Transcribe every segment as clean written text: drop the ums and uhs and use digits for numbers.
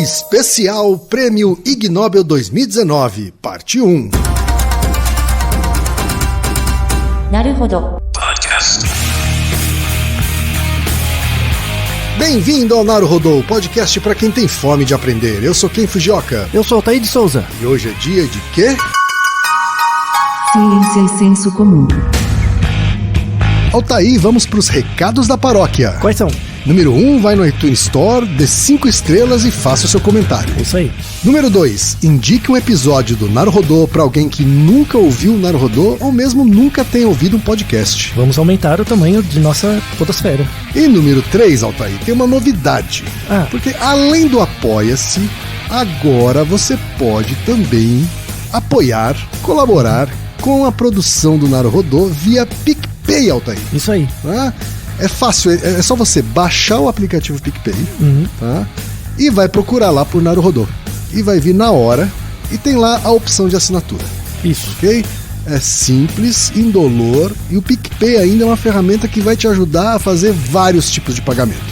Especial Prêmio Ig Nobel 2019, parte 1. Naruhodo. Bem-vindo ao Naruhodo, podcast para quem tem fome de aprender. Eu sou Ken Fujioka. Eu sou Altair de Souza. E hoje é dia de quê? Ciência e senso comum. Altair, vamos para os recados da paróquia. Quais são? Número 1, vai no iTunes Store, dê 5 estrelas e faça o seu comentário. Isso aí. Número 2, indique um episódio do Naruhodo para alguém que nunca ouviu o Naruhodo ou mesmo nunca tenha ouvido um podcast. Vamos aumentar o tamanho de nossa podosfera. E número 3, Altair, tem uma novidade. Porque além do Apoia-se, agora você pode também apoiar, colaborar com a produção do Naruhodo via PicPay, Altair. Isso aí. É fácil, é só você baixar o aplicativo PicPay, tá? E vai procurar lá por Naruhodo. E vai vir na hora e tem lá a opção de assinatura. Isso. Ok? É simples, indolor e o PicPay ainda é uma ferramenta que vai te ajudar a fazer vários tipos de pagamento.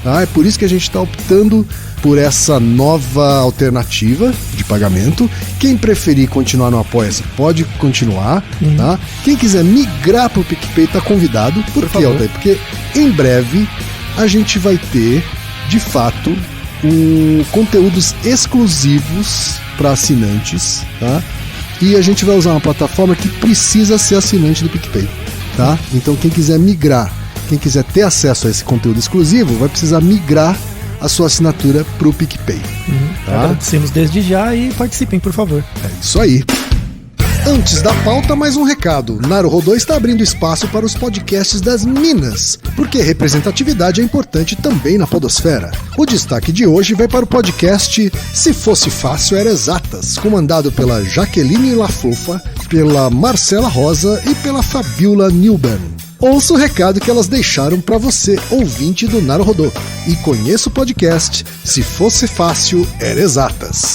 Tá? É por isso que a gente está optando por essa nova alternativa de pagamento. Quem preferir continuar no Apoia-se pode continuar, tá? Quem quiser migrar para o PicPay está convidado. Por quê, Altair? Porque em breve a gente vai ter, de fato, conteúdos exclusivos para assinantes, tá? E a gente vai usar uma plataforma que precisa ser assinante do PicPay, tá? Então quem quiser migrar, quem quiser ter acesso a esse conteúdo exclusivo, vai precisar migrar a sua assinatura pro PicPay. Tá? Agradecemos desde já e participem, por favor. É isso aí. Antes da pauta, mais um recado. Naruhodo está abrindo espaço para os podcasts das Minas, porque representatividade é importante também na podosfera. O destaque de hoje vai para o podcast Se Fosse Fácil Era Exatas, comandado pela Jaqueline Lafufa, pela Marcela Rosa e pela Fabiola Newben. Ouça o recado que elas deixaram para você, ouvinte do Naruhodo, e conheça o podcast Se Fosse Fácil Era Exatas.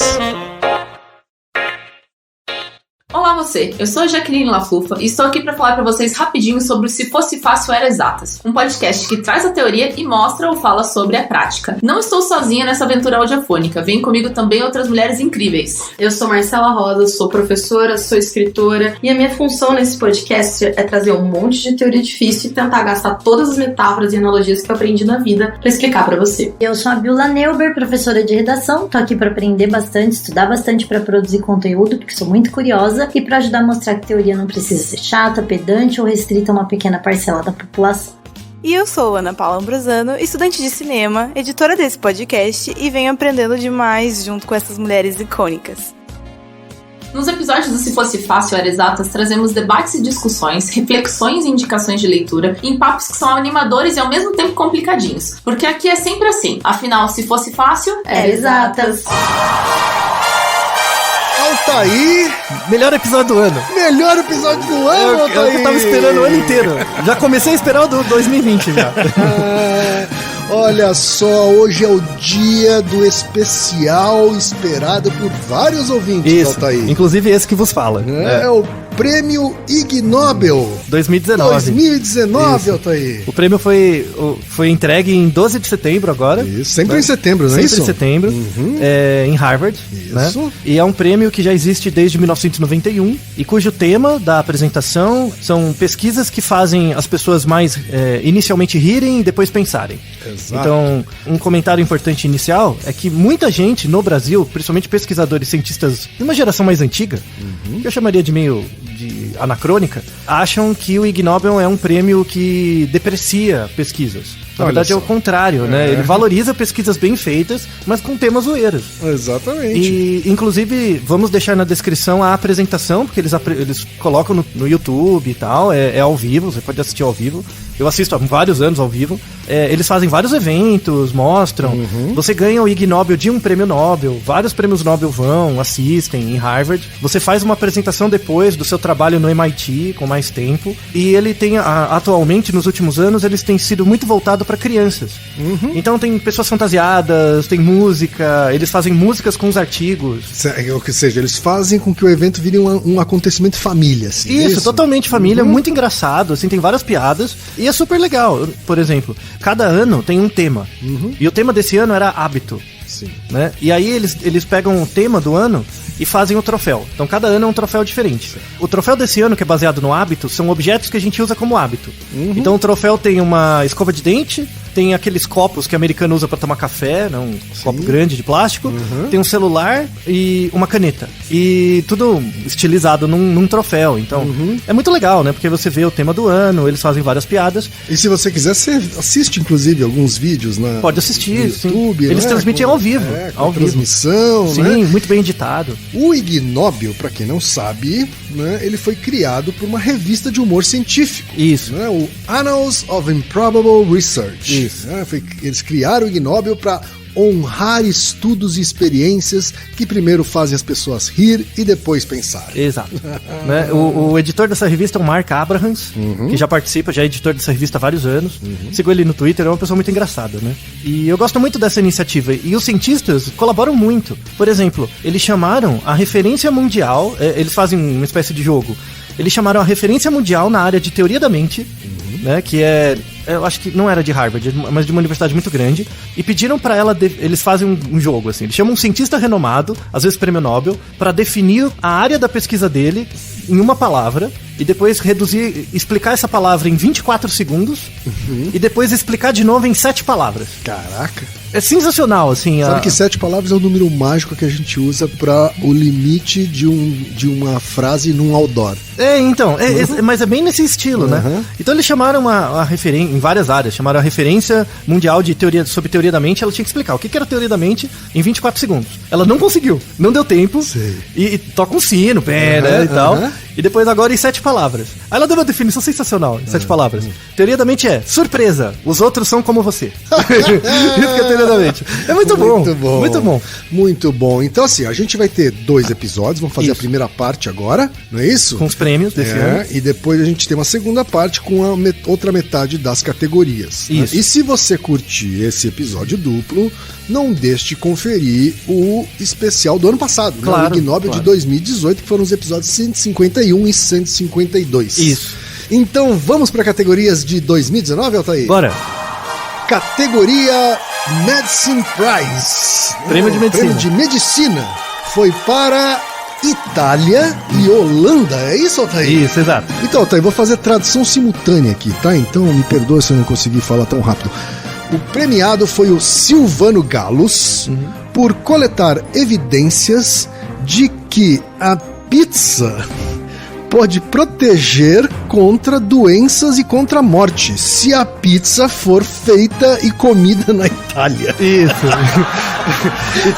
Olá você, eu sou a Jaqueline Lafufa e estou aqui para falar para vocês rapidinho sobre o Se Fosse Fácil Era Exatas, um podcast que traz a teoria e mostra ou fala sobre a prática. Não estou sozinha nessa aventura audiofônica, vem comigo também outras mulheres incríveis. Eu sou Marcela Rosa, sou professora, sou escritora e a minha função nesse podcast é trazer um monte de teoria difícil e tentar gastar todas as metáforas e analogias que eu aprendi na vida para explicar para você. Eu sou a Biola Neuber, professora de redação, tô aqui para aprender bastante, estudar bastante para produzir conteúdo, porque sou muito curiosa. E para ajudar a mostrar que teoria não precisa ser chata, pedante ou restrita a uma pequena parcela da população. E eu sou Ana Paula Ambrosano, estudante de cinema, editora desse podcast e venho aprendendo demais junto com essas mulheres icônicas. Nos episódios do Se Fosse Fácil Era Exatas, trazemos debates e discussões, reflexões e indicações de leitura em papos que são animadores e ao mesmo tempo complicadinhos. Porque aqui é sempre assim, afinal, se fosse fácil, era exatas. Altair! Melhor episódio do ano. Melhor episódio do ano, Altair! Eu tava esperando o ano inteiro. Já comecei a esperar o do 2020 já. Olha só, hoje é o dia do especial esperado por vários ouvintes, Isso, Altair. Inclusive esse que vos fala. É o Prêmio Ig Nobel 2019, Altair. O prêmio foi entregue em 12 de setembro agora. Isso, sempre em setembro, não é isso? Sempre em setembro, em Harvard. Isso. Né? E é um prêmio que já existe desde 1991 e cujo tema da apresentação são pesquisas que fazem as pessoas mais inicialmente rirem e depois pensarem. Exato. Então, um comentário importante inicial é que muita gente no Brasil, principalmente pesquisadores, cientistas de uma geração mais antiga, que eu chamaria de meio anacrônica, acham que o Ig Nobel é um prêmio que deprecia pesquisas. Na verdade é o contrário, né? Ele valoriza pesquisas bem feitas, mas com temas zoeiros. Exatamente. E, inclusive, vamos deixar na descrição a apresentação, porque eles colocam no YouTube e tal, é ao vivo, você pode assistir ao vivo. Eu assisto há vários anos ao vivo. Eles fazem vários eventos, mostram. Você ganha o Ig Nobel de um prêmio Nobel. Vários prêmios Nobel assistem em Harvard. Você faz uma apresentação depois do seu trabalho no MIT, com mais tempo. E ele tem, atualmente, nos últimos anos, eles têm sido muito voltados para crianças. Então tem pessoas fantasiadas, tem música, eles fazem músicas com os artigos. Ou seja, eles fazem com que o evento vire um acontecimento família. Assim, isso, totalmente família, muito engraçado, assim, tem várias piadas. E é super legal. Por exemplo, cada ano tem um tema. E o tema desse ano era hábito. Sim. Sim. Né? E aí eles pegam o tema do ano e fazem o troféu. Então cada ano é um troféu diferente. O troféu desse ano, que é baseado no hábito, são objetos que a gente usa como hábito. Então o troféu tem uma escova de dente, tem aqueles copos que o americano usa pra tomar café, né? Um copo grande de plástico, tem um celular e uma caneta. E tudo estilizado num troféu. Então é muito legal, né? Porque você vê o tema do ano, eles fazem várias piadas. E se você quiser, você assiste inclusive alguns vídeos na Pode assistir, no YouTube, eles transmitem ao vivo. Com ao vivo. transmissão, Sim, né? muito bem editado. O Ig Nobel, pra quem não sabe, né, ele foi criado por uma revista de humor científico. Isso. Né, o Annals of Improbable Research. Isso. Né, eles criaram o Ig Nobel para honrar estudos e experiências que primeiro fazem as pessoas rir e depois pensar. Exato. Né? O editor dessa revista é o Mark Abrahams, que já participa, já é editor dessa revista há vários anos. Sigo ele no Twitter, é uma pessoa muito engraçada, né? E eu gosto muito dessa iniciativa. E os cientistas colaboram muito. Por exemplo, eles chamaram a referência mundial, eles fazem uma espécie de jogo. Eles chamaram a referência mundial na área de teoria da mente, né, que eu acho que não era de Harvard, mas de uma universidade muito grande, e pediram pra ela, eles fazem um jogo, assim, eles chamam um cientista renomado, às vezes prêmio Nobel, pra definir a área da pesquisa dele em uma palavra, e depois explicar essa palavra em 24 segundos, e depois explicar de novo em 7 palavras. Caraca! É sensacional, assim. Sabe que 7 palavras é o número mágico que a gente usa pra o limite de uma frase num outdoor. Então, mas é bem nesse estilo, né? Então eles chamaram a referência, em várias áreas, chamaram a referência mundial de sobre teoria da mente, ela tinha que explicar o que era teoria da mente em 24 segundos. Ela não conseguiu, não deu tempo, e toca um sino, né, e tal. E depois agora em 7 palavras. Aí ela deu uma definição sensacional em 7 palavras. Teoria da mente é surpresa, os outros são como você. Isso que é teoria da mente. É muito bom. Muito bom. Muito bom. Então assim, a gente vai ter 2 episódios, vamos fazer a primeira parte agora, não é isso? Com os prêmios desse ano. E depois a gente tem uma segunda parte com a outra metade das categorias. Isso. Né? E se você curtir esse episódio duplo, não deixe de conferir o especial do ano passado, claro, né? O Ig Nobel de 2018, que foram os episódios 151 e 152. Isso. Então vamos para categorias de 2019, Altair? Bora. Categoria Medicine Prize. Prêmio de medicina. Prêmio de medicina foi para Itália e Holanda, é isso, Altair? Isso, exato. Então, Altair, vou fazer tradução simultânea aqui, tá? Então me perdoa se eu não conseguir falar tão rápido. O premiado foi o Silvano Gallos por coletar evidências de que a pizza pode proteger contra doenças e contra a morte, se a pizza for feita e comida na Itália. Isso.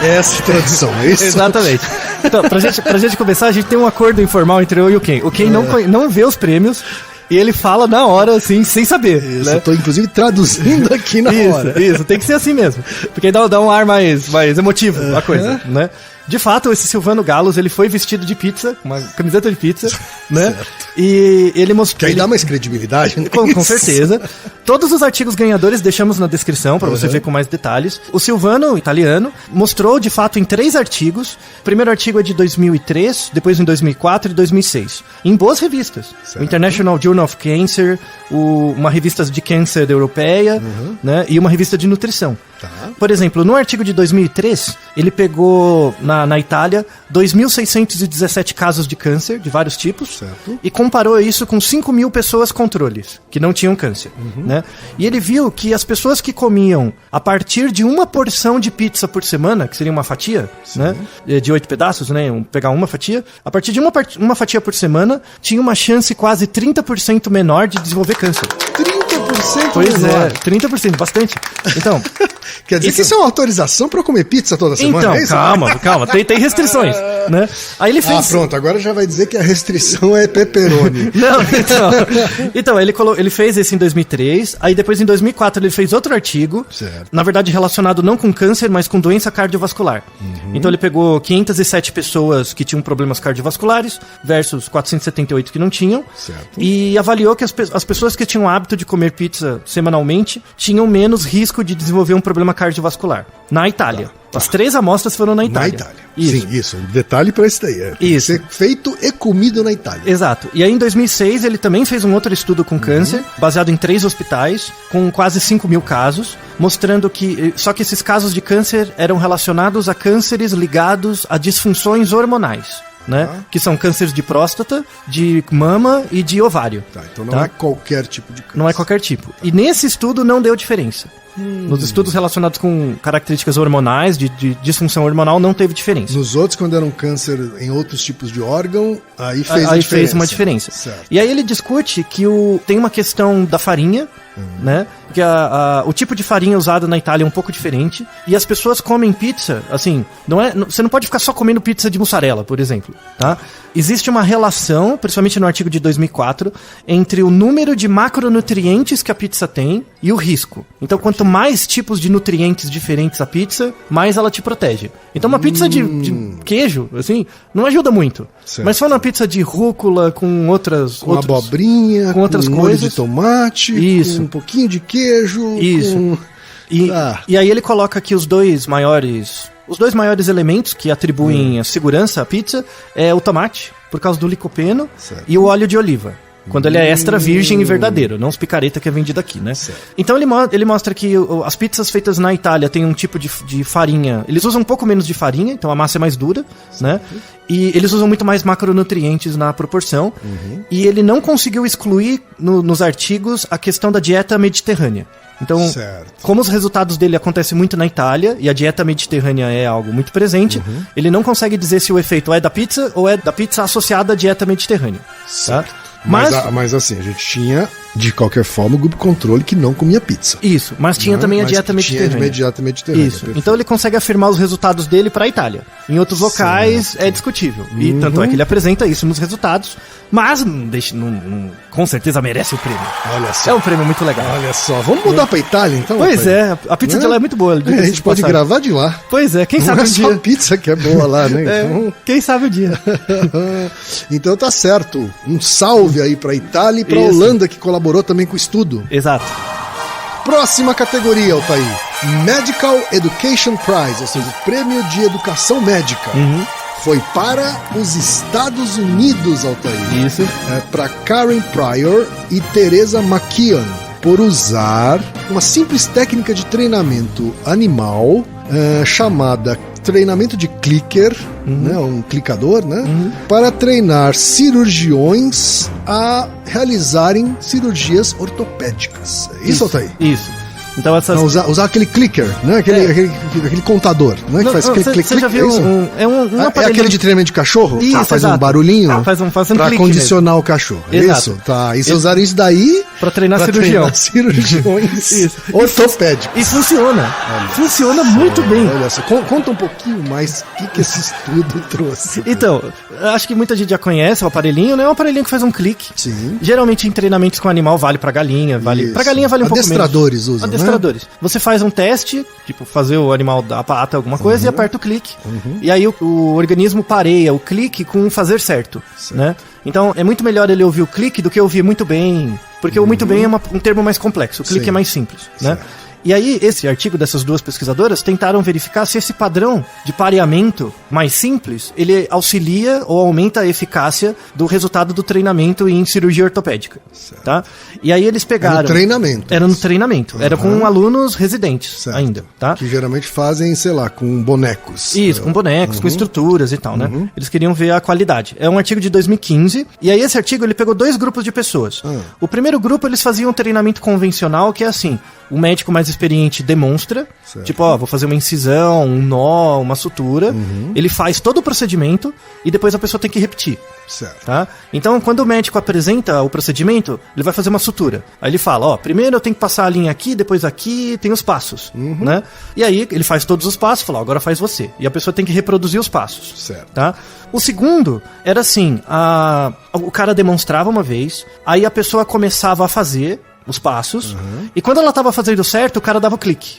Essa é a tradução, é isso? Exatamente. Então, pra gente começar, a gente tem um acordo informal entre eu e o Ken. O Ken não vê os prêmios e ele fala na hora, assim, sem saber. Isso, né? eu tô inclusive traduzindo aqui na hora. Isso, tem que ser assim mesmo. Porque aí dá um ar mais emotivo a coisa, né? De fato, esse Silvano Gallos, ele foi vestido de pizza, uma camiseta de pizza, né? Certo. E ele mostrou... Que aí dá mais credibilidade, né? Com certeza. Todos os artigos ganhadores deixamos na descrição para você ver com mais detalhes. O Silvano, italiano, mostrou de fato em 3 artigos. O primeiro artigo é de 2003, depois em 2004 e 2006. Em boas revistas. Certo. O International Journal of Cancer, uma revista de câncer europeia, né? E uma revista de nutrição. Tá. Por exemplo, no artigo de 2003, ele pegou na Itália 2.617 casos de câncer, de vários tipos, certo, e comparou isso com 5.000 pessoas controles, que não tinham câncer. Né? E ele viu que as pessoas que comiam a partir de uma porção de pizza por semana, que seria uma fatia, né? De 8 pedaços, né? Pegar uma fatia, a partir de uma fatia por semana, tinha uma chance quase 30% menor de desenvolver câncer. 30% Pois menor. 30%, bastante. Então... Quer dizer que isso é uma autorização pra comer pizza toda semana? Então, é isso? calma, tem restrições, né? Aí ele fez... Pronto, agora já vai dizer que a restrição é pepperoni. Não, então ele fez esse em 2003, aí depois em 2004 ele fez outro artigo, certo, na verdade relacionado não com câncer, mas com doença cardiovascular. Então ele pegou 507 pessoas que tinham problemas cardiovasculares versus 478 que não tinham, certo, e avaliou que as pessoas que tinham o hábito de comer pizza semanalmente tinham menos risco de desenvolver um problema cardiovascular na Itália. As 3 amostras foram na Itália. Na Itália. Isso. Sim, isso. Detalhe pra isso daí. Tem que ser feito e comido na Itália. Exato. E aí em 2006 ele também fez um outro estudo com câncer, baseado em 3 hospitais, com quase 5 mil casos, mostrando que só que esses casos de câncer eram relacionados a cânceres ligados a disfunções hormonais. Né? Que são cânceres de próstata, de mama e de ovário. Então não é qualquer tipo de câncer. Não é qualquer tipo. E nesse estudo não deu diferença. Nos estudos relacionados com características hormonais, de disfunção hormonal, não teve diferença. Nos outros, quando era um câncer em outros tipos de órgão, aí fez uma diferença. Certo. E aí ele discute que tem uma questão da farinha, né? Que o tipo de farinha usada na Itália é um pouco diferente. E as pessoas comem pizza, assim, você não pode ficar só comendo pizza de mussarela, por exemplo, tá? Existe uma relação, principalmente no artigo de 2004, entre o número de macronutrientes que a pizza tem e o risco. Então, quanto mais tipos de nutrientes diferentes a pizza, mais ela te protege. Então, uma pizza de queijo, assim, não ajuda muito. Certo. Mas se for uma pizza de rúcula com abobrinha, com outras molho coisas de tomate, isso. com um pouquinho de queijo. Isso. E aí ele coloca que os dois maiores elementos que atribuem a segurança à pizza é o tomate, por causa do licopeno, e o óleo de oliva. Quando ele é extra virgem e verdadeiro, não os picareta que é vendido aqui, né? Certo. Então ele mostra que as pizzas feitas na Itália têm um tipo de farinha. Eles usam um pouco menos de farinha, então a massa é mais dura, né? E eles usam muito mais macronutrientes na proporção. E ele não conseguiu excluir nos artigos a questão da dieta mediterrânea. Então, como os resultados dele acontecem muito na Itália, e a dieta mediterrânea é algo muito presente, ele não consegue dizer se o efeito é da pizza ou é da pizza associada à dieta mediterrânea. Certo. Tá? Mas assim, a gente tinha, de qualquer forma, o grupo controle que não comia pizza. Isso, mas tinha também a dieta mediterrânea. Tinha a dieta mediterrânea. Isso, então ele consegue afirmar os resultados dele para a Itália. Em outros locais é discutível. E tanto é que ele apresenta isso nos resultados, mas com certeza merece o prêmio. Olha só. É um prêmio muito legal. Olha só, vamos mudar para Itália então? Pois é, a pizza de lá é muito boa. A gente pode gravar de lá. Pois é, quem sabe um dia. Não é só pizza que é boa lá, né? Então... Quem sabe o dia. Então tá certo. Um salve aí pra Itália e pra Holanda, que colaborou também com o estudo. Exato. Próxima categoria, Altair. Medical Education Prize, ou seja, prêmio de educação médica. Foi para os Estados Unidos, Altair. Isso. Para Karen Pryor e Teresa McKeon, por usar uma simples técnica de treinamento animal chamada treinamento de clicker, né, um clicador, né, para treinar cirurgiões a realizarem cirurgias ortopédicas. Isso, Altair? Isso. Então essas... usar aquele clicker, né? Aquele contador, né? Que faz click. Você já viu é aquele de treinamento de cachorro? Isso, faz um barulhinho faz um pra clique condicionar mesmo. O cachorro. Exato. Isso, tá. E você usaram isso daí pra treinar cirurgiões ortopédicos. E funciona. Funciona muito bem. Olha só, conta um pouquinho mais o que esse estudo trouxe. Então, acho que muita gente já conhece o aparelhinho, né? É um aparelhinho que faz um clique. Sim. Geralmente em treinamentos com animal vale pra galinha, pra galinha vale um pouco menos. Adestradores usam, né? Você faz um teste, tipo fazer o animal dar a pata, alguma coisa, e aperta o clique. E aí o organismo pareia o clique com fazer certo, né? Então é muito melhor ele ouvir o clique do que ouvir muito bem, porque o muito bem é um termo mais complexo, o clique é mais simples, né? E aí, esse artigo dessas duas pesquisadoras tentaram verificar se esse padrão de pareamento mais simples, ele auxilia ou aumenta a eficácia do resultado do treinamento em cirurgia ortopédica, tá? E aí eles pegaram... Era no treinamento. Era com alunos residentes ainda, tá? Que geralmente fazem, sei lá, com bonecos. Isso, com bonecos, com estruturas e tal, né? Eles queriam ver a qualidade. É um artigo de 2015, e aí esse artigo ele pegou 2 grupos de pessoas. O primeiro grupo, eles faziam um treinamento convencional, que é assim... O médico mais experiente demonstra, tipo, vou fazer uma incisão, um nó, uma sutura. Ele faz todo o procedimento e depois a pessoa tem que repetir. Tá? Então, quando o médico apresenta o procedimento, ele vai fazer uma sutura. Aí ele fala, primeiro eu tenho que passar a linha aqui, depois aqui, tem os passos, né? E aí ele faz todos os passos, fala, agora faz você. E a pessoa tem que reproduzir os passos. Tá? O segundo era assim, o cara demonstrava uma vez, aí a pessoa começava a fazer os passos, e quando ela tava fazendo certo, o cara dava o clique.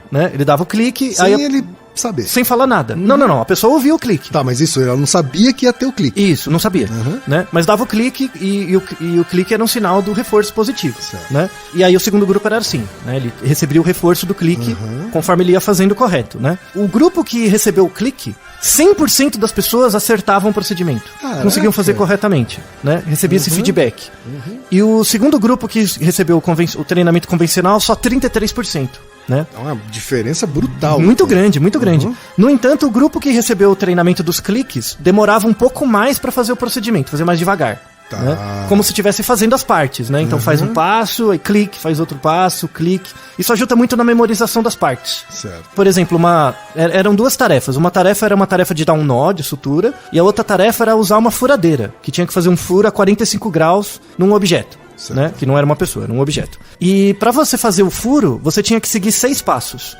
Né? Ele dava o clique, sem ele saber. Sem falar nada. Não. A pessoa ouvia o clique. Tá, mas isso, ela não sabia que ia ter o clique. Isso, não sabia. Né? Mas dava o clique e o clique era um sinal do reforço positivo. Né? E aí o segundo grupo era assim, né? Ele recebia o reforço do clique conforme ele ia fazendo o correto. Né? O grupo que recebeu o clique, 100% das pessoas acertavam o procedimento. Caraca. Conseguiam fazer corretamente. Né? Recebia esse feedback. E o segundo grupo que recebeu o treinamento convencional, só 33%. Né? É uma diferença brutal. Muito grande, muito grande. No entanto, o grupo que recebeu o treinamento dos cliques demorava um pouco mais para fazer o procedimento, fazer mais devagar. Tá. Né? Como se estivesse fazendo as partes, né? Então faz um passo, aí clique, faz outro passo, clique. Isso ajuda muito na memorização das partes. Certo. Por exemplo, eram duas tarefas. Uma tarefa era uma tarefa de dar um nó de sutura, e a outra tarefa era usar uma furadeira, que tinha que fazer um furo a 45 graus num objeto. Né? Que não era uma pessoa, era um objeto. E pra você fazer o furo, você tinha que seguir 6 passos.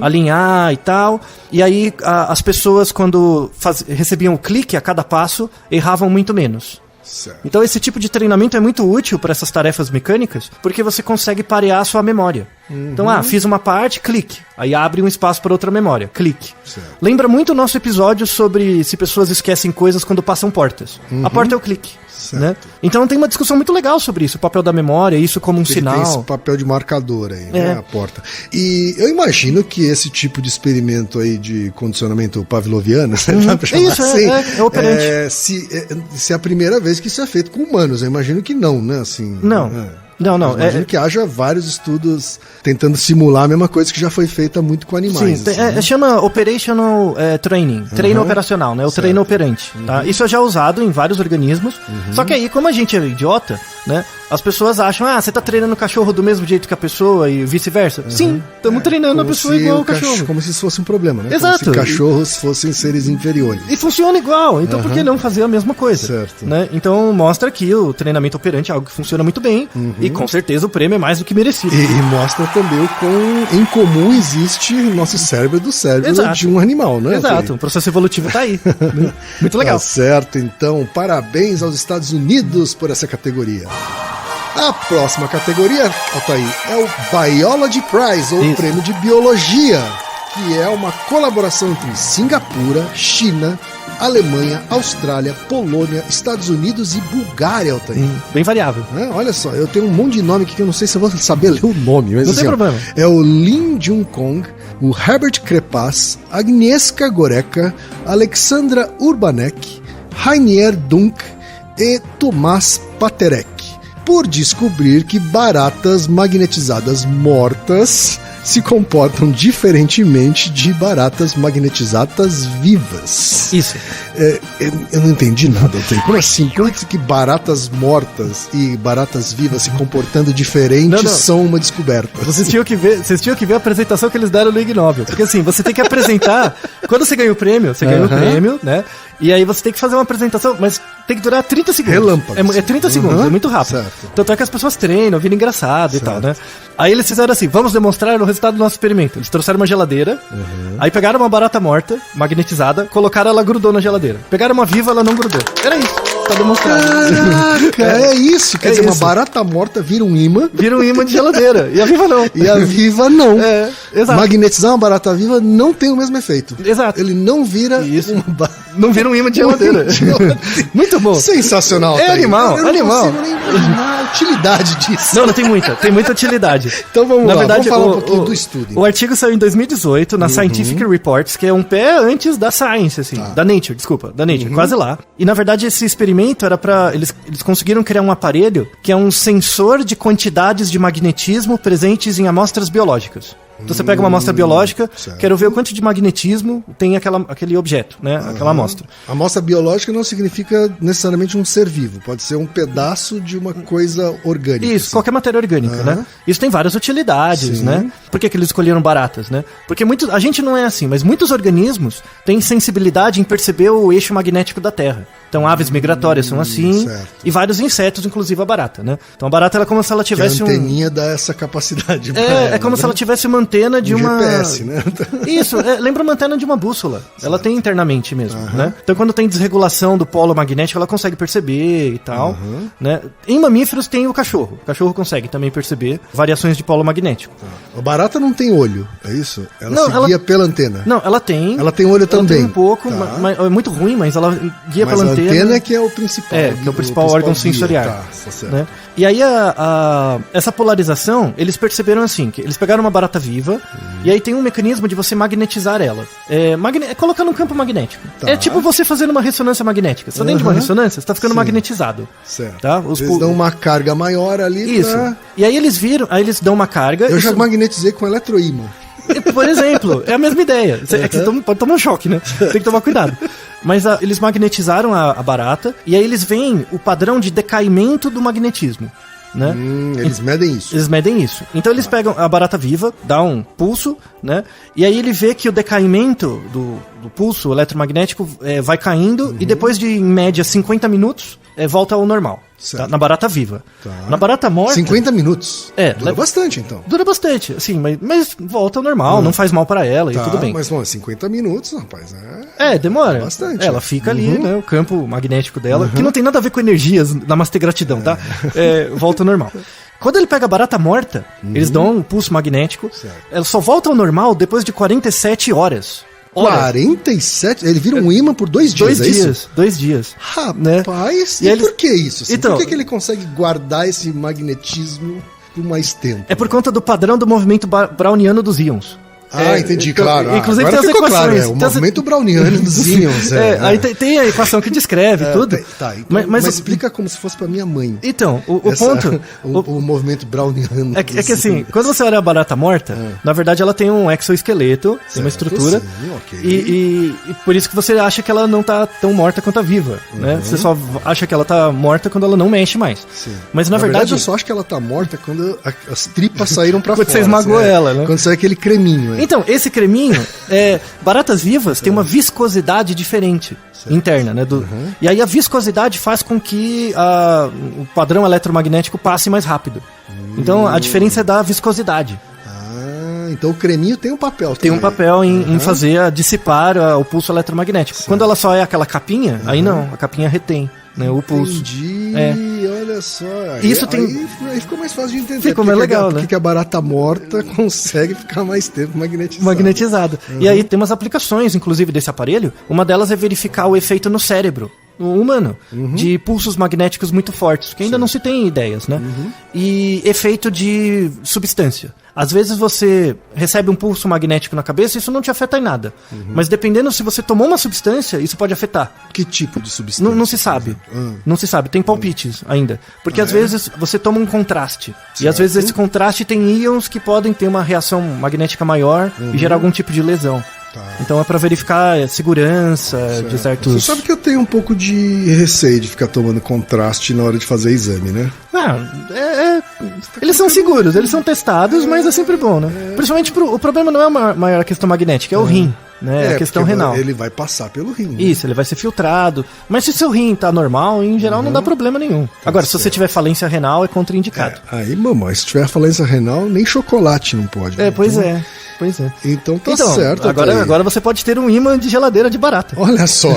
Alinhar e tal. E aí as pessoas, quando recebiam o clique a cada passo, erravam muito menos. Certo. Então esse tipo de treinamento é muito útil para essas tarefas mecânicas, porque você consegue parear a sua memória. Então, fiz uma parte, clique. Aí abre um espaço para outra memória, clique. Certo. Lembra muito o nosso episódio sobre se pessoas esquecem coisas quando passam portas. A porta é o clique. Né? Então tem uma discussão muito legal sobre isso, o papel da memória, isso como um sinal. Tem esse papel de marcador aí, né, a porta. E eu imagino que esse tipo de experimento aí de condicionamento pavloviano, dá pra chamar isso, assim, é operante. Se é a primeira vez que isso é feito com humanos, eu imagino que não, né? Assim, Não. Não. Imagino que haja vários estudos tentando simular a mesma coisa que já foi feita muito com animais. Sim, assim, né? chama Operational Training, treino operacional, né? O treino operante. Tá? Isso é já usado em vários organismos, só que aí, como a gente é idiota, né? As pessoas acham, você tá treinando o cachorro do mesmo jeito que a pessoa e vice-versa. Sim, estamos treinando a pessoa igual ao cachorro. Como se isso fosse um problema, né? Exato. Como se cachorros fossem seres inferiores. E funciona igual, então por que não fazer a mesma coisa? Certo. Né? Então mostra que o treinamento operante é algo que funciona muito bem e com certeza o prêmio é mais do que merecido. E mostra também o quão em comum existe o nosso cérebro do cérebro de um animal, né? Exato, o processo evolutivo tá aí. Muito legal. Tá certo, então, parabéns aos Estados Unidos por essa categoria. A próxima categoria, Altair, é o Biology Prize, ou Prêmio de Biologia, que é uma colaboração entre Singapura, China, Alemanha, Austrália, Polônia, Estados Unidos e Bulgária, Altair. Bem variável. Olha só, eu tenho um monte de nome aqui que eu não sei se eu vou saber ler o nome. Mas não tem problema. É o Lin Jun-kong, o Herbert Crepas, Agnieszka Goreca, Alexandra Urbanek, Rainier Dunk e Tomás Paterek, por descobrir que baratas magnetizadas mortas se comportam diferentemente de baratas magnetizadas vivas. Isso. Eu não entendi nada. Como assim? Como é que baratas mortas e baratas vivas se comportando diferentes são uma descoberta? Vocês tinham que ver a apresentação que eles deram no Ig Nobel. Porque assim, você tem que apresentar... Quando você ganha o prêmio, né? E aí você tem que fazer uma apresentação, mas tem que durar 30 segundos. Relâmpago. É 30 segundos, é muito rápido. Certo. Tanto é que as pessoas treinam, viram engraçado e tal, né? Aí eles fizeram assim, vamos demonstrar o resultado do nosso experimento. Eles trouxeram uma geladeira, aí pegaram uma barata morta, magnetizada, colocaram, ela grudou na geladeira. Pegaram uma viva, ela não grudou. Era isso. Tá demonstrado. Caraca, é isso. Quer dizer, uma barata morta vira um imã. Vira um imã de geladeira. E a viva não. E a viva não. Exato. Magnetizar uma barata viva não tem o mesmo efeito. Exato. Ele não vira não vira um imã de geladeira. Muito bom. Sensacional. É animal, eu não animal. consigo nem imaginar a utilidade disso. Não, tem muita utilidade. Então vamos Na lá, verdade, vamos falar um pouquinho do estudo. O artigo saiu em 2018 na Scientific Reports, que é um pé antes da Science, assim, da Nature, quase lá. E na verdade esse experimento era pra... Eles conseguiram criar um aparelho que é um sensor de quantidades de magnetismo presentes em amostras biológicas. Então você pega uma amostra biológica, quero ver o quanto de magnetismo tem aquele objeto, né? Aquela amostra. A amostra biológica não significa necessariamente um ser vivo, pode ser um pedaço de uma coisa orgânica. Isso, assim. Qualquer matéria orgânica, né? Isso tem várias utilidades, né? Por que eles escolheram baratas, né? Porque a gente não é assim, mas muitos organismos têm sensibilidade em perceber o eixo magnético da Terra. Então, aves migratórias são assim, e vários insetos, inclusive a barata, né? Então, a barata, ela é como se ela tivesse a anteninha dá essa capacidade. É como se ela tivesse uma antena de uma... GPS, né? Isso, lembra uma antena de uma bússola. Ela tem internamente mesmo, né? Então quando tem desregulação do polo magnético, ela consegue perceber e tal, né? Em mamíferos tem o cachorro. O cachorro consegue também perceber variações de polo magnético. A barata não tem olho, é isso? Ela Não, se guia pela antena. Não, ela tem. Ela tem olho também. Tem um pouco, Tá. mas é muito ruim, mas ela guia Mas pela a antena. antena é que é o principal. Que é o principal órgão guia. sensorial. Tá certo. Né? E aí essa polarização, eles perceberam assim, que eles pegaram uma barata viva, e aí tem um mecanismo de você magnetizar ela. É colocar num campo magnético. Tá. É tipo você fazendo uma ressonância magnética. Você tá dentro de uma ressonância, você tá ficando magnetizado. Certo. Tá? Eles dão uma carga maior ali. Isso. E aí eles dão uma carga. Eu já isso- magnetizei com eletroímã. Por exemplo, é a mesma ideia. É que você pode tomar um choque, né? Tem que tomar cuidado. Mas eles magnetizaram a barata, e aí eles veem o padrão de decaimento do magnetismo, né? Eles medem isso. Eles medem isso. Então eles pegam a barata viva, dá um pulso, né? E aí ele vê que o decaimento do pulso eletromagnético vai caindo, e depois de, em média, 50 minutos, volta ao normal. Tá? Na barata viva. Tá. Na barata morta... 50 minutos. Dura leva- bastante, então. Dura bastante, assim, mas volta ao normal, não faz mal para ela, e tudo bem. Mas, bom, 50 minutos, rapaz, Demora. bastante. Ela fica ali, né? O campo magnético dela, que não tem nada a ver com energias, namastê gratidão, tá? Volta ao normal. Quando ele pega a barata morta, eles dão um pulso magnético, ela só volta ao normal depois de 47 horas. 47? Ele vira um ímã por 2 dias, é isso? 2 dias. Rapaz, Né? e por que isso? Assim? Então- Por que ele consegue guardar esse magnetismo por mais tempo? É por conta do padrão do movimento browniano dos íons. Entendi, então, claro. inclusive Agora tem as ficou claro, equações. o Tem as- movimento browniano dos íons. Aí tem a equação que descreve tudo. Tá, então, mas mas explica como se fosse pra minha mãe. Então, o ponto... O movimento browniano. É que assim, quando você olha a barata morta, na verdade ela tem um exoesqueleto, tem uma estrutura, sim, ok. e por isso que você acha que ela não tá tão morta quanto a viva, né? Você só acha que ela tá morta quando ela não mexe mais. Sim. Mas na verdade eu só acho que ela tá morta quando as tripas saíram pra Quando fora. você esmagou assim, ela, né? Quando sai aquele creminho. Então, esse creminho, baratas vivas têm uma viscosidade diferente interna, né? E aí a viscosidade faz com que o padrão eletromagnético passe mais rápido. Então a diferença é da viscosidade. Então o creminho tem um papel. Tem um também. papel em fazer dissipar o pulso eletromagnético. Quando ela só é aquela capinha, aí não, a capinha retém, né, o pulso. Entendi, olha só. Isso aí ficou mais fácil de entender. Ficou mais legal, né? Porque a barata morta consegue ficar mais tempo Magnetizado. E aí tem umas aplicações, inclusive, desse aparelho. Uma delas é verificar o efeito no cérebro humano de pulsos magnéticos muito fortes, que ainda não se tem ideias, né? E efeito de substância. Às vezes você recebe um pulso magnético na cabeça e isso não te afeta em nada. Mas dependendo se você tomou uma substância, isso pode afetar. Que tipo de substância? Não se sabe. Não se sabe. Tem palpites ainda. Porque às vezes você toma um contraste. E às vezes esse contraste tem íons que podem ter uma reação magnética maior e gerar algum tipo de lesão. Então é pra verificar segurança de certos... Você sabe que eu tenho um pouco de receio de ficar tomando contraste na hora de fazer exame, né? Eles são seguros, eles são testados, mas é sempre bom, né? Principalmente o problema não é a maior questão magnética, é o rim, né? É a questão renal. Ele vai passar pelo rim. Né? Isso, ele vai ser filtrado. Mas se seu rim tá normal, em geral não dá problema nenhum. Agora, se você tiver falência renal, é contraindicado. Aí, mamãe, se tiver falência renal, nem chocolate não pode. Né? Pois é. Então tá certo. Agora você pode ter um ímã de geladeira de barata. Olha só.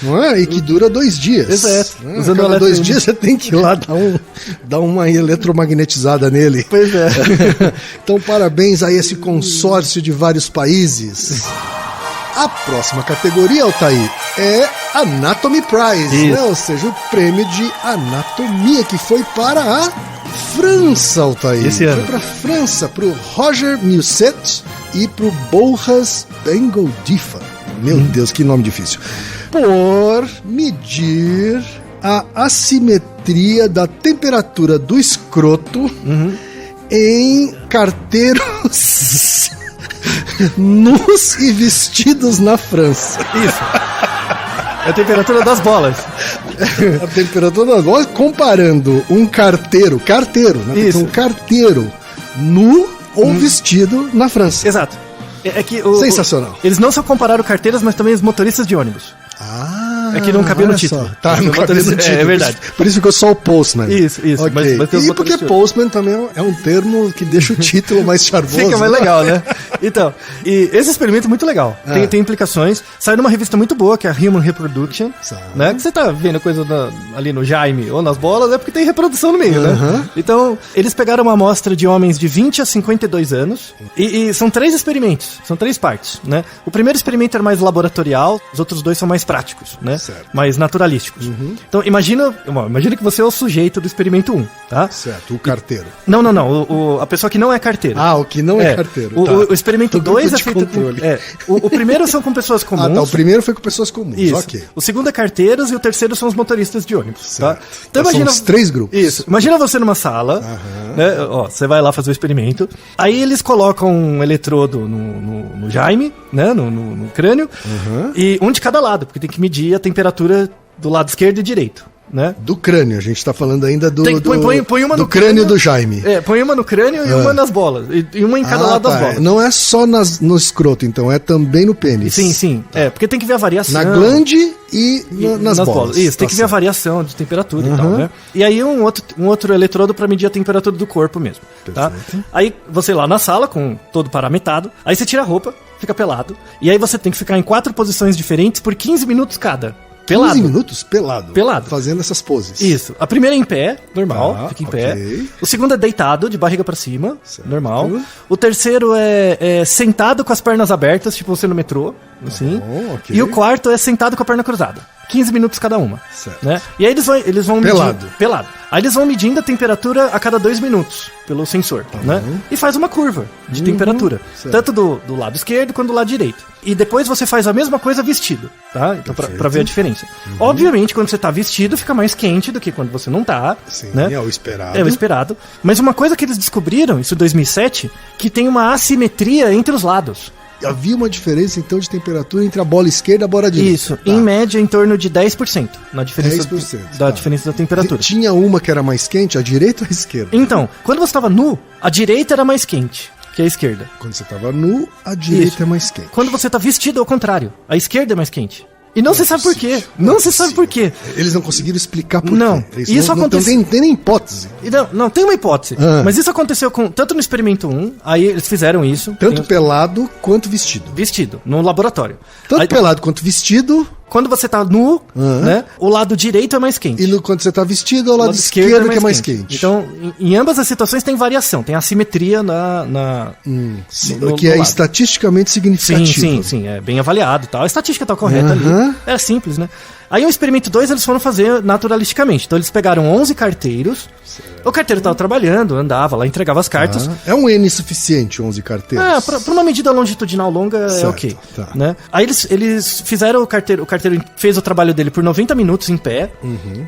Não é? E que dura 2 dias. Exato. Né? Cada 2 dias você tem que ir lá dar uma eletromagnetizada nele. Pois é. Então parabéns a esse consórcio de vários países. A próxima categoria, Altair, é Anatomy Prize, né? Ou seja, o prêmio de anatomia que foi para a França, Altair. Esse ano. Foi para a França, para o Roger Musset e para o Bourras Bengoldifa. Meu Deus, que nome difícil. Por medir a assimetria da temperatura do escroto em carteiros nus e vestidos na França. Isso. É a temperatura das bolas. A temperatura das bolas, comparando um carteiro, né? Isso. Um carteiro nu ou vestido na França. Exato. É que Sensacional. eles não só compararam carteiras, mas também os motoristas de ônibus. É que não cabia no título. Tá, não cabia no título. É verdade. Por isso ficou só o Postman. Isso. Okay. Mas tem os e porque motoristas. Postman também é um termo que deixa o título mais charmoso. Fica mais legal, né? Então, e esse experimento é muito legal. Tem implicações. Saiu numa revista muito boa, que é a Human Reproduction. Né? Que você tá vendo coisa ali no Jaime ou nas bolas, é porque tem reprodução no meio, né? Então, eles pegaram uma amostra de homens de 20 a 52 anos. E são 3 experimentos. São 3 partes, né? O primeiro experimento era mais laboratorial, os outros 2 são mais práticos, né? Certo. Mais naturalísticos. Então, imagina que você é o sujeito do experimento 1, tá? Certo, o carteiro. Não. A pessoa que não é carteiro. Ah, o que não é carteiro. O experimento 2 é feito controle. O primeiro são com pessoas comuns. O primeiro foi com pessoas comuns. Isso. Ok. O segundo é carteiros e o terceiro são os motoristas de ônibus. Certo. Tá? Então imagina são os 3 grupos. Isso. Imagina você numa sala, né? Ó, você vai lá fazer o experimento. Aí eles colocam um eletrodo no Jaime, né? No crânio. E um de cada lado, porque tem que medir a temperatura do lado esquerdo e direito. Né? Do crânio, a gente tá falando ainda do põe uma no crânio do Jaime. Põe uma no crânio e uma nas bolas. E uma em cada lado das bolas. Não é só no escroto, então, é também no pênis. Sim. Porque tem que ver a variação. Na glande e nas bolas. Isso, tem que ver a variação de temperatura e tal, né? E aí um outro eletrodo pra medir a temperatura do corpo mesmo. Tá? Aí você lá na sala, com todo parametrado, aí você tira a roupa, fica pelado, e aí você tem que ficar em 4 posições diferentes por 15 minutos cada. Pelado. 15 minutos? Pelado. Fazendo essas poses. Isso. A primeira é em pé, normal, fica em pé. O segundo é deitado, de barriga pra cima, normal. O terceiro é sentado com as pernas abertas, tipo você no metrô, assim. E o quarto é sentado com a perna cruzada. 15 minutos cada uma. Certo. Né? E aí eles vão medindo. Pelado. Aí eles vão medindo a temperatura a cada 2 minutos, pelo sensor, né? E faz uma curva de temperatura. Certo. Tanto do lado esquerdo quanto do lado direito. E depois você faz a mesma coisa vestido, tá? Então, pra ver a diferença. Obviamente, quando você tá vestido, fica mais quente do que quando você não tá. Sim, né? é o esperado. É o esperado. Mas uma coisa que eles descobriram, isso em 2007, que tem uma assimetria entre os lados. Havia uma diferença, então, de temperatura entre a bola esquerda e a bola direita. Isso, em média, em torno de 10% na diferença 10%, da diferença da temperatura. Tinha uma que era mais quente, a direita ou a esquerda? Então, quando você estava nu, a direita era mais quente que a esquerda. Quando você estava nu, a direita é mais quente. Quando você está vestido, ao contrário, a esquerda é mais quente. E não se sabe por quê. Não se sabe por quê. Eles não conseguiram explicar por quê. Não, isso aconteceu. Não tem nem hipótese. Não, tem uma hipótese. Mas isso aconteceu tanto no experimento 1, aí eles fizeram isso. Tanto pelado quanto vestido. Vestido, no laboratório. Tanto pelado quanto vestido. Quando você tá nu, né, o lado direito é mais quente. E quando você tá vestido, é o lado esquerdo que é mais quente. Então, em ambas as situações tem variação, tem assimetria que é estatisticamente significativo. Sim, é bem avaliado e tal. A estatística tá correta ali. É simples, né? Aí o experimento 2 eles foram fazer naturalisticamente. Então eles pegaram 11 carteiros. O carteiro tava trabalhando, andava lá, entregava as cartas. É um N suficiente, 11 carteiros? Pra uma medida longitudinal longa certo, é ok. Tá. Né? Aí eles fizeram o carteiro fez o trabalho dele por 90 minutos em pé.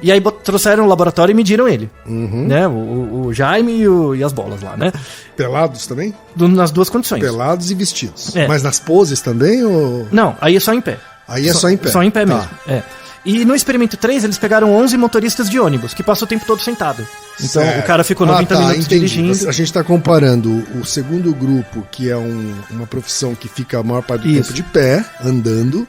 E aí trouxeram o laboratório e mediram ele. Né? O Jaime e as bolas lá, né? Pelados também? Nas duas condições. Pelados e vestidos. Mas nas poses também? Ou... Não, aí é só em pé. Aí é só em pé. Só em pé mesmo. E no experimento 3, eles pegaram 11 motoristas de ônibus, que passam o tempo todo sentado. Então, o cara ficou 90 minutos dirigindo. A gente está comparando o segundo grupo, que é uma profissão que fica a maior parte do tempo de pé, andando,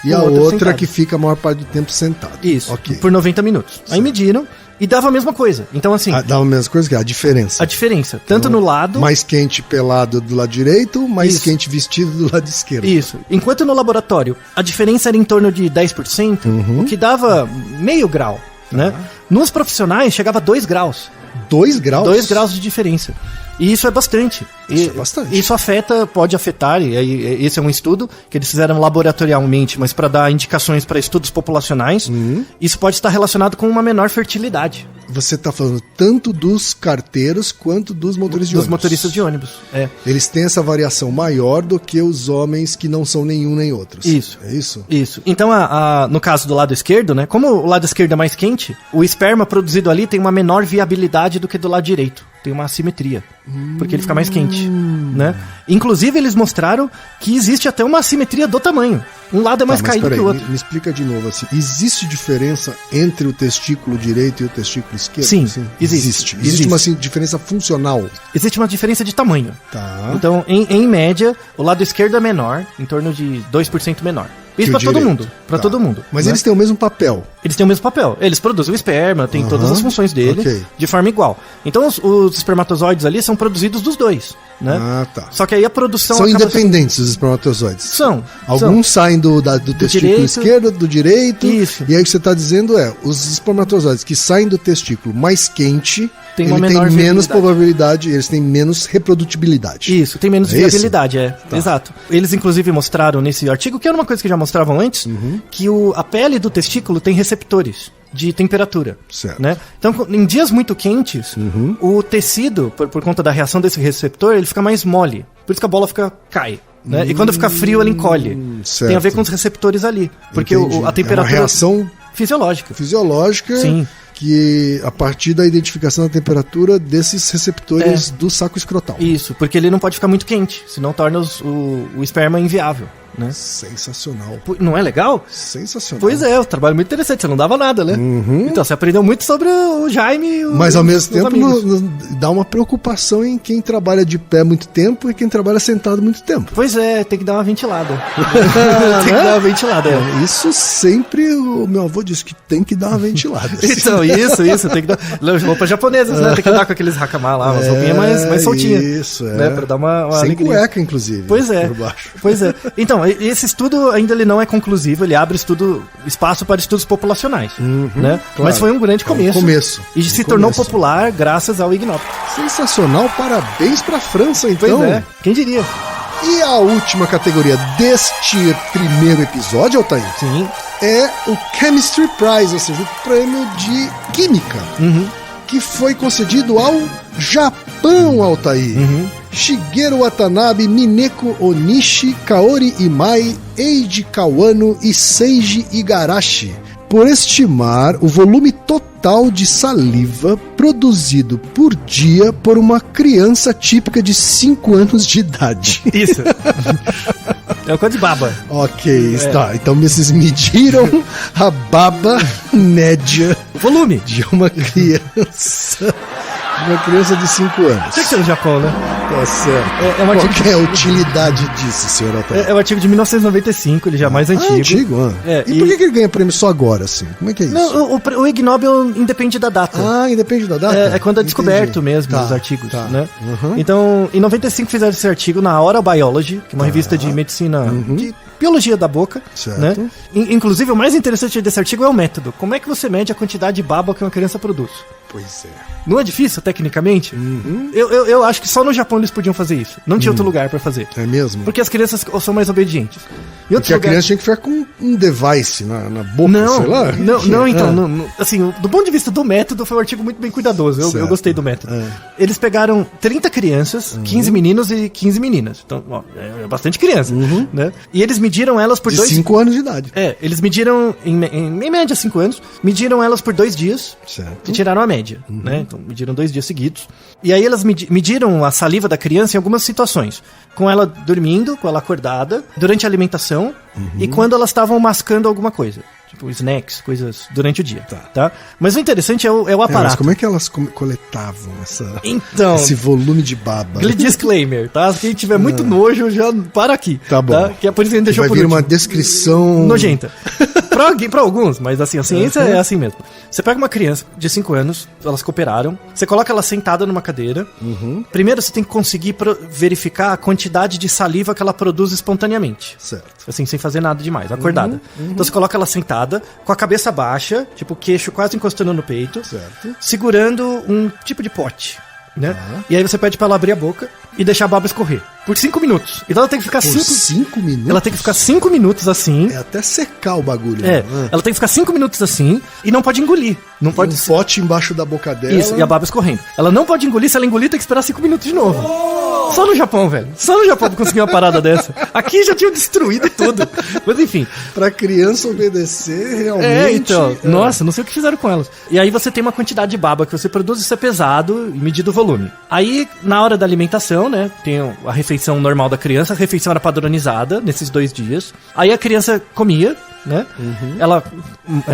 e a outra sentado. Que fica a maior parte do tempo sentado. Isso, por 90 minutos. Certo. Aí mediram e dava a mesma coisa. Então, assim... Dava a mesma coisa que a diferença. A diferença, tanto no lado... Mais quente pelado do lado direito, mais quente vestido do lado esquerdo. Isso. Enquanto no laboratório a diferença era em torno de 10%, o que dava meio grau, né? Nos profissionais chegava a 2 graus. 2 graus? 2 graus de diferença. E isso é bastante. Isso pode afetar, e aí, esse é um estudo que eles fizeram laboratorialmente, mas para dar indicações para estudos populacionais, isso pode estar relacionado com uma menor fertilidade. Você está falando tanto dos carteiros quanto dos motoristas de ônibus. Dos motoristas de ônibus, Eles têm essa variação maior do que os homens que não são nenhum nem outros. Isso. É isso? Isso. Então, no caso do lado esquerdo, né, como o lado esquerdo é mais quente, o esperma produzido ali tem uma menor viabilidade do que do lado direito. Tem uma assimetria, porque ele fica mais quente, né? Inclusive, eles mostraram que existe até uma assimetria do tamanho. Um lado é mais caído que o outro. Me explica de novo assim. Existe diferença entre o testículo direito e o testículo esquerdo? Sim, existe. Existe uma diferença funcional? Existe uma diferença de tamanho. Tá. Então, em média, o lado esquerdo é menor, em torno de 2% menor. Isso pra todo mundo. Pra Tá. todo mundo. Mas né? eles têm o mesmo papel. Eles têm o mesmo papel. Eles produzem o esperma, tem todas as funções dele ok. de forma igual. Então os espermatozoides ali são produzidos dos dois, né? Ah, tá. Só que aí a produção São acaba independentes os espermatozoides. São. Alguns saem do testículo direito. esquerdo, do direito. Isso. E aí o que você está dizendo os espermatozoides que saem do testículo mais quente, Tem uma ele menor tem menos viabilidade. probabilidade, eles têm menos reprodutibilidade. Isso, tem menos É viabilidade, Tá. Exato. Eles, inclusive, mostraram nesse artigo, que era uma coisa que já mostravam antes, que a pele do testículo tem receptores de temperatura. Certo. Né? Então, em dias muito quentes, o tecido, por conta da reação desse receptor, ele fica mais mole. Por isso que a bola cai. Né? E quando fica frio, ela encolhe. certo. Tem a ver com os receptores ali. Porque Entendi. a temperatura É uma reação fisiológica. fisiológica Sim. que a partir da identificação da temperatura desses receptores do saco escrotal. Isso, porque ele não pode ficar muito quente, senão torna o esperma inviável. Né? Sensacional. Não é legal? Sensacional. Pois é, o trabalho muito interessante, você não dava nada, né? Então, você aprendeu muito sobre o Jaime e Mas ao mesmo tempo amigos. dá uma preocupação em quem trabalha de pé muito tempo e quem trabalha sentado muito tempo. Pois é, tem que dar uma ventilada. Tem que dar uma ventilada, é. Isso sempre o meu avô disse que tem que dar uma ventilada. Então, isso, tem que dar. Roupas japonesas, né? Tem que dar com aqueles hakama lá, umas roupinhas mais soltinhas. Isso, né? Pra dar uma Sem alegria. cueca, inclusive. Pois é. Por baixo. Pois é. Então, esse estudo ainda ele não é conclusivo, ele abre espaço para estudos populacionais, né? claro. Mas foi um grande começo. começo. E se tornou popular graças ao Ig Nobel. Sensacional, parabéns pra França, então. Pois é, quem diria? E a última categoria deste primeiro episódio, Altair, Sim. é o Chemistry Prize, ou seja, o prêmio de Química, que foi concedido ao Japão, Altair. Shigeru Watanabe, Mineko Onishi, Kaori Imai, Eiji Kawano e Seiji Igarashi, por estimar o volume total de saliva produzido por dia por uma criança típica de 5 anos de idade. Isso. É o código de baba. Ok, está. Então vocês mediram a baba média Volume. de uma criança. Uma criança de 5 anos. Tinha que ser no Japão, né? Tá certo. É um artigo Qual que é a utilidade disso, senhor Altair? É um artigo de 1995, ele já é mais antigo. Antigo, É, e por que ele ganha prêmio só agora, assim? Como é que é isso? Não, o Ig Nobel independe da data. Ah, independe da data? É quando é descoberto Entendi. mesmo Tá, os artigos, tá. né? Uhum. Então, em 95 fizeram esse artigo na Oral Biology, que é uma revista de medicina, de biologia da boca, Certo. né? Inclusive, o mais interessante desse artigo é o método. Como é que você mede a quantidade de baba que uma criança produz? Pois é. Não é difícil, tecnicamente? Eu acho que só no Japão eles podiam fazer isso. Não tinha outro lugar pra fazer. É mesmo? Porque as crianças são mais obedientes. Em outros Porque a lugares- criança tinha que ficar com um device na boca, Não, sei lá. não, então, Ah. assim, do ponto de vista do método, foi um artigo muito bem cuidadoso. Eu Certo. gostei do método. É. Eles pegaram 30 crianças, 15 meninos e 15 meninas. Então, ó, é bastante criança, né? E eles mediram elas por De 2... 5 anos de idade. Eles mediram, em média, 5 anos, mediram elas por 2 dias Certo. e tiraram a média, né? Então, mediram 2 dias seguidos. E aí elas mediram a saliva da criança em algumas situações. Com ela dormindo, com ela acordada, durante a alimentação e quando elas estavam mascando alguma coisa. Tipo, snacks, coisas durante o dia, tá? Mas o interessante é o Mas aparato. como é que elas coletavam Então, esse volume de baba? disclaimer, tá? Quem tiver muito nojo, já para aqui. Tá bom. Que é por isso que a gente deixou Vai por vir último. uma descrição... Nojenta. pra alguns, mas assim, a ciência é assim mesmo. Você pega uma criança de 5 anos, elas cooperaram, você coloca ela sentada numa cadeira. Primeiro você tem que conseguir verificar a quantidade de saliva que ela produz espontaneamente. Certo. Assim, sem fazer nada demais, acordada. Então você coloca ela sentada, com a cabeça baixa, tipo o queixo quase encostando no peito, Certo. segurando um tipo de pote. Né? E aí você pede pra ela abrir a boca e deixar a baba escorrer. Por 5 minutos. Então ela tem que ficar Por 5 minutos? Ela tem que ficar 5 minutos assim. É até secar o bagulho. É, né? ela tem que ficar 5 minutos assim e não pode engolir. Não pode Um pote embaixo da boca dela. Isso, e a baba escorrendo. Ela não pode engolir, se ela engolir tem que esperar 5 minutos de novo. Só no Japão, velho. Só no Japão pra conseguir uma parada dessa. Aqui já tinham destruído tudo. Mas enfim. Pra criança obedecer, realmente... Então. Nossa, não sei o que fizeram com elas. E aí você tem uma quantidade de baba que você produz, isso é pesado e medido o volume. Aí, na hora da alimentação, né, tem a refeição normal da criança, a refeição era padronizada nesses 2 dias. Aí a criança comia, né? Ela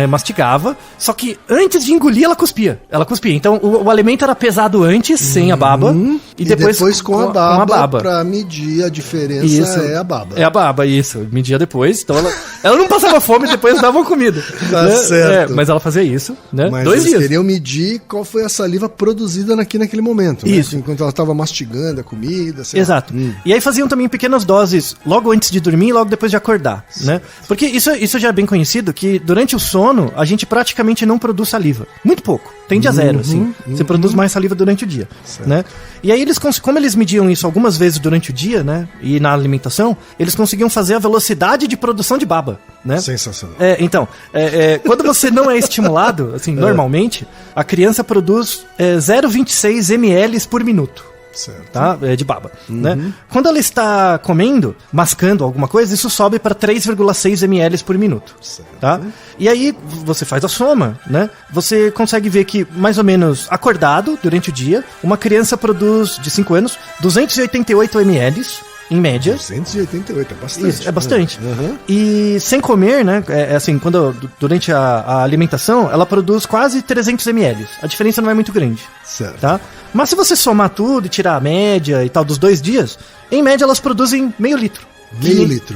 mastigava, só que antes de engolir ela cuspia. Então o alimento era pesado antes, sem a baba, e depois com a baba. Pra medir a diferença isso. É a baba. É a baba, isso. Media depois. Então ela não passava fome, depois dava comida. Tá né? certo. Mas ela fazia isso, né? Mas 2 eles dias. queriam medir qual foi a saliva produzida naquele momento. Né? Isso. Enquanto ela estava mastigando a comida. Exato. E aí faziam também pequenas doses logo antes de dormir e logo depois de acordar, né? Porque isso já é bem conhecido, que durante o sono a gente praticamente não produz saliva. Muito pouco. Tende a zero, assim. Você produz mais saliva durante o dia, né? E aí como eles mediam isso algumas vezes durante o dia, né? E na alimentação, eles conseguiam fazer a velocidade de produção de baba, né? Sensacional. Então, quando você não é estimulado, assim, normalmente, a criança produz 0,26 ml por minuto. Certo. Tá? De baba, né? Quando ela está comendo, mascando alguma coisa, isso sobe para 3,6 ml por minuto. Certo. Tá? E aí você faz a soma, né? Você consegue ver que, mais ou menos, acordado durante o dia, uma criança produz, de 5 anos, 288 ml, em média. 288, é bastante. Isso, é bastante. E sem comer, né? Assim, durante a alimentação, ela produz quase 300 ml. A diferença não é muito grande. Certo. Tá? Mas se você somar tudo e tirar a média e tal dos 2 dias, em média elas produzem meio litro.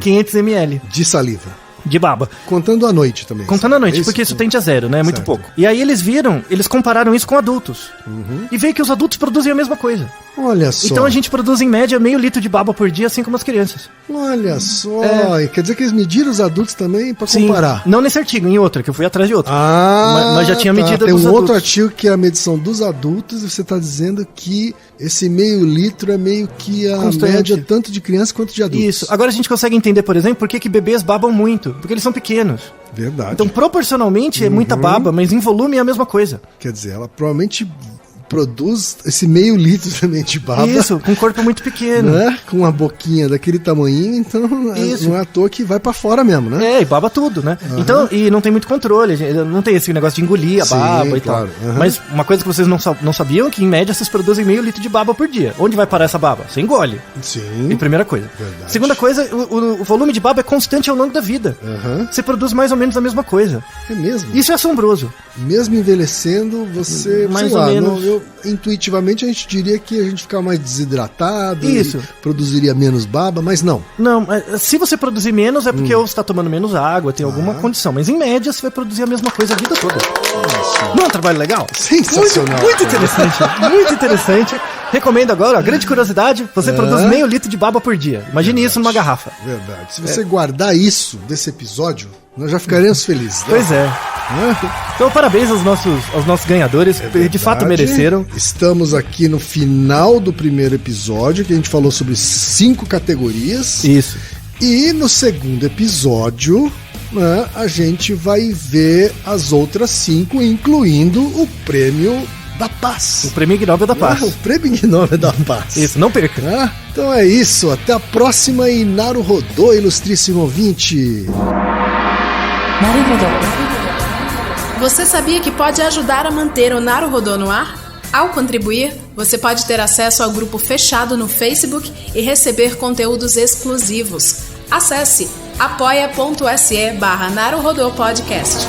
500 ml. De saliva. De baba. Contando à noite também. Contando à noite, porque isso tende a zero, né? É muito pouco. E aí eles compararam isso com adultos. E veio que os adultos produzem a mesma coisa. Olha só. Então a gente produz em média meio litro de baba por dia, assim como as crianças. Olha só. E quer dizer que eles mediram os adultos também pra comparar? Não nesse artigo, em outra, que eu fui atrás de outro. Mas já tinha medida dos adultos. Tem um outro adultos. artigo que é a medição dos adultos e você tá dizendo que esse meio litro é meio que a média tanto de criança quanto de adultos. Isso. Agora a gente consegue entender, por exemplo, por que bebês babam muito. Porque eles são pequenos. Verdade. Então, proporcionalmente, é muita baba, mas em volume é a mesma coisa. Quer dizer, ela provavelmente produz esse meio litro também de baba. Isso, com um corpo muito pequeno. Né? Com uma boquinha daquele tamanho, então Isso. não é à toa que vai pra fora mesmo, né? E baba tudo, né? Então, e não tem muito controle, não tem esse negócio de engolir a baba e tal. Mas uma coisa que vocês não sabiam é que, em média, vocês produzem meio litro de baba por dia. Onde vai parar essa baba? Você engole. Sim. E primeira coisa. Verdade. Segunda coisa, o volume de baba é constante ao longo da vida. Você produz mais ou menos a mesma coisa. É mesmo? Isso é assombroso. Mesmo envelhecendo, você... Mais ou menos. Intuitivamente a gente diria que a gente fica mais desidratado. Isso. E produziria menos baba, mas não. Não, se você produzir menos é porque ou você está tomando menos água, tem alguma condição. Mas em média você vai produzir a mesma coisa a vida toda. Não é um trabalho legal? Sensacional. Muito interessante, muito interessante. Recomendo agora, grande curiosidade, você produz meio litro de baba por dia. Imagine isso numa garrafa. Verdade. Se você guardar isso desse episódio, nós já ficaremos felizes. Né? Pois é. Então, parabéns aos nossos ganhadores, de fato mereceram. Estamos aqui no final do primeiro episódio, que a gente falou sobre 5 categorias. Isso. E no segundo episódio, né, a gente vai ver as outras 5, incluindo o Prêmio da Paz. O Prêmio Nobel da Paz. O Prêmio Nobel da Paz. Isso, não perca. Então é isso, até a próxima e Naruhodô, ilustríssimo ouvinte. Você sabia que pode ajudar a manter o Naruhodô no ar? Ao contribuir, você pode ter acesso ao grupo fechado no Facebook e receber conteúdos exclusivos. Acesse apoia.se/Naruhodô Podcast.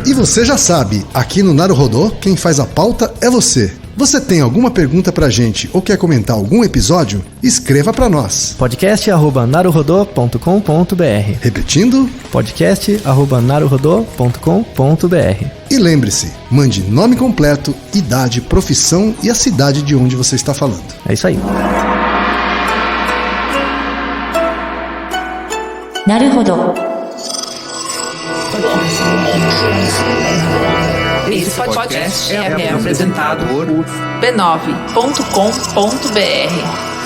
E você já sabe, aqui no Naruhodô, quem faz a pauta é você. Você tem alguma pergunta pra gente ou quer comentar algum episódio? Escreva pra nós. podcast@naruhodô.com.br. Repetindo? podcast@naruhodô.com.br. E lembre-se, mande nome completo, idade, profissão e a cidade de onde você está falando. É isso aí. Naruhodô. Esse podcast é apresentado por b9.com.br.